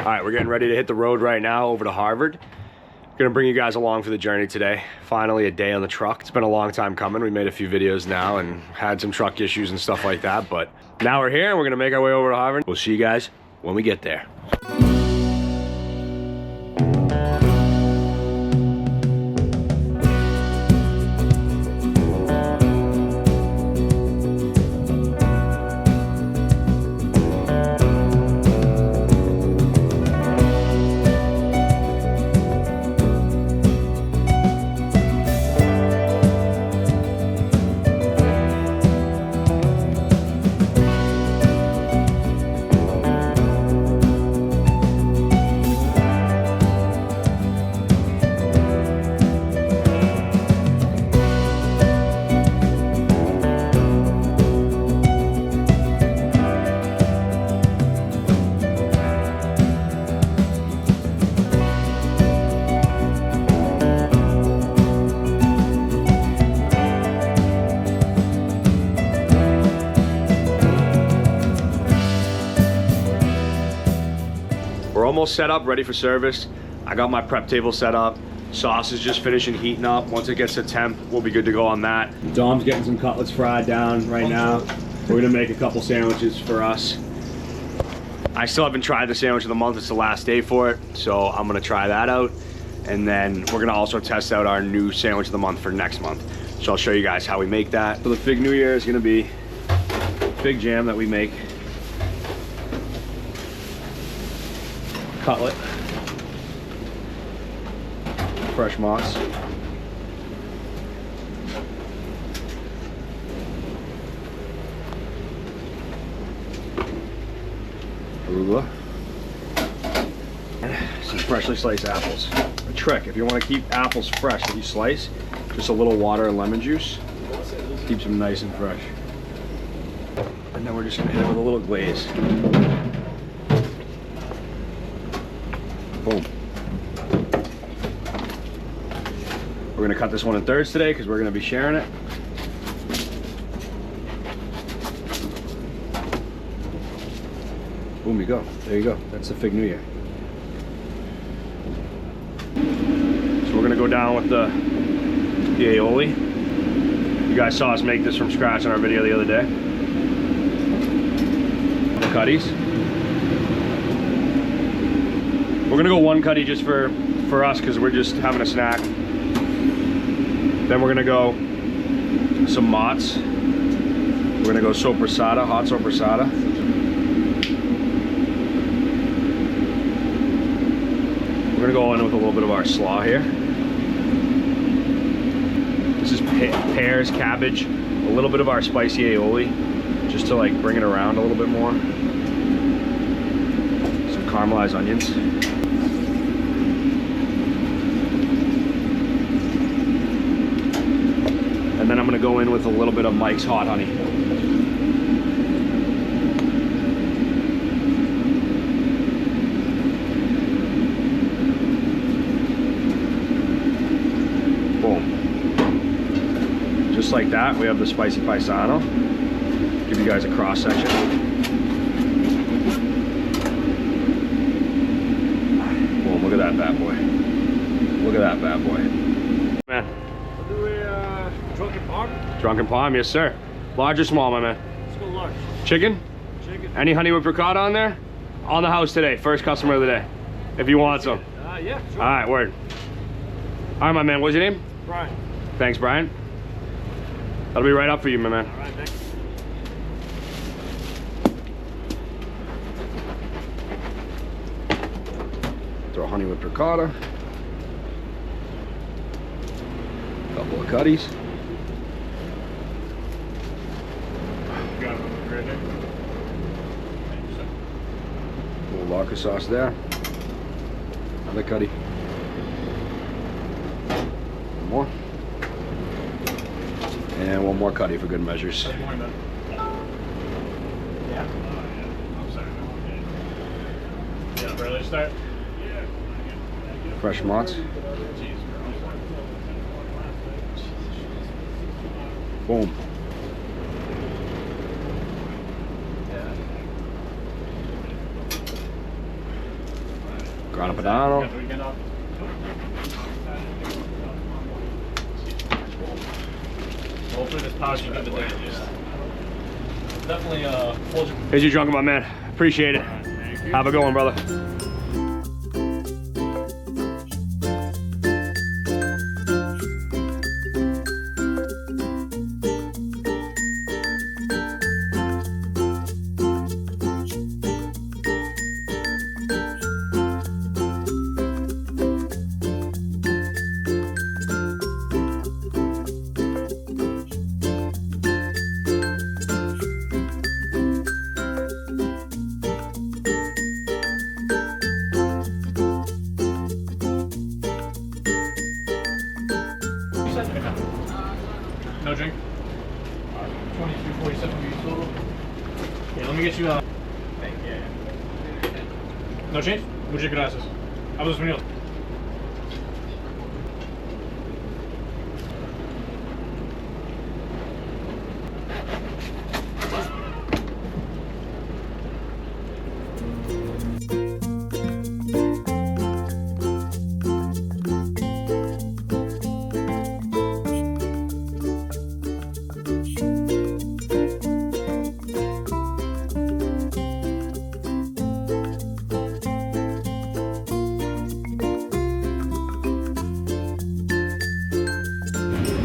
All right, we're getting ready to hit the road right now over to Harvard. Gonna bring you guys along for the journey today. Finally a day on the truck. It's been a long time coming. We made a few videos now and had some truck issues and stuff like that, but now we're here and we're gonna make our way over to Harvard. We'll see you guys when we get there. We're almost set up, ready for service. I got my prep table set up. Sauce is just finishing heating up. Once it gets to temp, we'll be good to go on that. Dom's getting some cutlets fried down right now. We're gonna make a couple sandwiches for us. I still haven't tried the sandwich of the month. It's the last day for it, so I'm gonna try that out. And then we're gonna also test out our new sandwich of the month for next month. So I'll show you guys how we make that. So the Fig New Year is gonna be fig jam that we make. Cutlet, fresh moss, arugula, and some freshly sliced apples. A trick, if you want to keep apples fresh that you slice, just a little water and lemon juice keeps them nice and fresh. And then we're just gonna hit it with a little glaze. Boom. We're gonna cut this one in thirds today because we're gonna be sharing it. Boom, you go. There you go. That's the Fig New Year. So we're gonna go down with the aioli. You guys saw us make this from scratch in our video the other day. The cutties. We're gonna go one cutty just for us because we're just having a snack. Then we're gonna go some mozz. We're gonna go soppressata, hot soppressata. We're gonna go in with a little bit of our slaw here. This is pears, cabbage, a little bit of our spicy aioli, just to like bring it around a little bit more. Some caramelized onions. And then I'm gonna go in with a little bit of Mike's hot honey. Boom. Just like that, we have the spicy paisano. Give you guys a cross section. Boom, look at that bad boy. Look at that bad boy. Man. Drunken Palm? Drunken Palm, yes sir. Large or small, my man? Let's go large. Chicken? Chicken. Any honey whipped ricotta on there? On the house today. First customer of the day. If you want some. Yeah, sure. All right, word. All right, my man. What's your name? Brian. Thanks, Brian. That'll be right up for you, my man. All right, thanks. Throw honey whipped ricotta. Couple of cutties. Got it on the grid there. A little vodka sauce there. Another cutty. One more. And one more cutty for good measures. Yeah. I'm sorry. Yeah, barely start. Fresh mozz. Boom. Grana Padano. Got the weekend off. Hopefully this pouch you give it there. Definitely hold your. Here's your drunken, my man. Appreciate it. Thank you. Have a good one, brother. No drink? 22.47 for you total. Yeah, let me get you No change? Muchas gracias. Hablas español.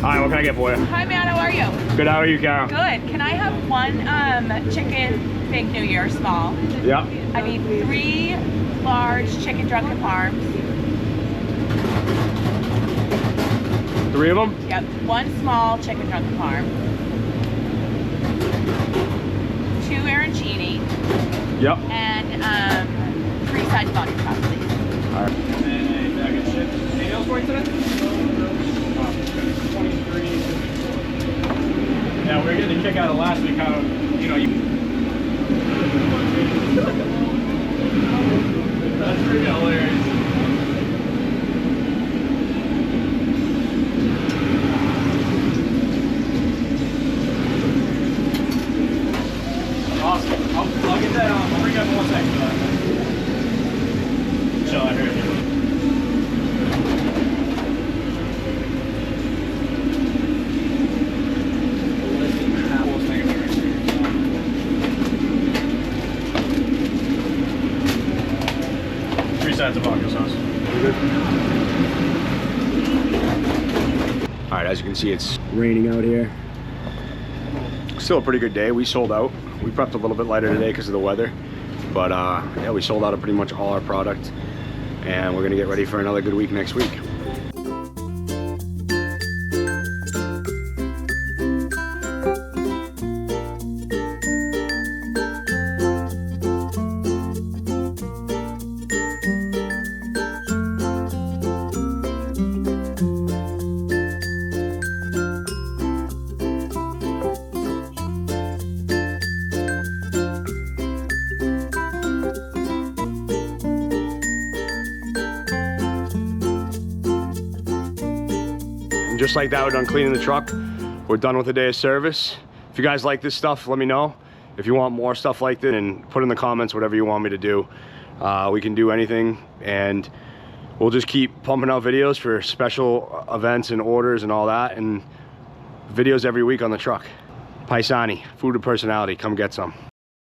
Hi, what can I get for you? Hi, Matt. How are you? Good, how are you, Carol? Good. Can I have one chicken fake New Year small? Yeah. I need 3 large chicken drunken parms. 3 of them? Yep. 1 small chicken drunken parm. 2 arancini. Yep. And 3 sides vodka sauce, please. All right. And a bag of chips. Anything else for you today? 23. Yeah, we're getting a kick out of last week how, you know, that's pretty hilarious. Awesome. I'll get that on. I'll bring it up in 1 second. Chill out here. Sides of vodka sauce. All right, as you can see, it's raining out here. Still a pretty good day. We sold out. We prepped a little bit lighter today because of the weather, but yeah, we sold out of pretty much all our product, and we're gonna get ready for another good week next week. And just like that, we're done cleaning the truck. We're done with a day of service. If you guys like this stuff, let me know. If you want more stuff like this, and put in the comments whatever you want me to do. We can do anything, and we'll just keep pumping out videos for special events and orders and all that, and videos every week on the truck. Paisani, food of personality, come get some.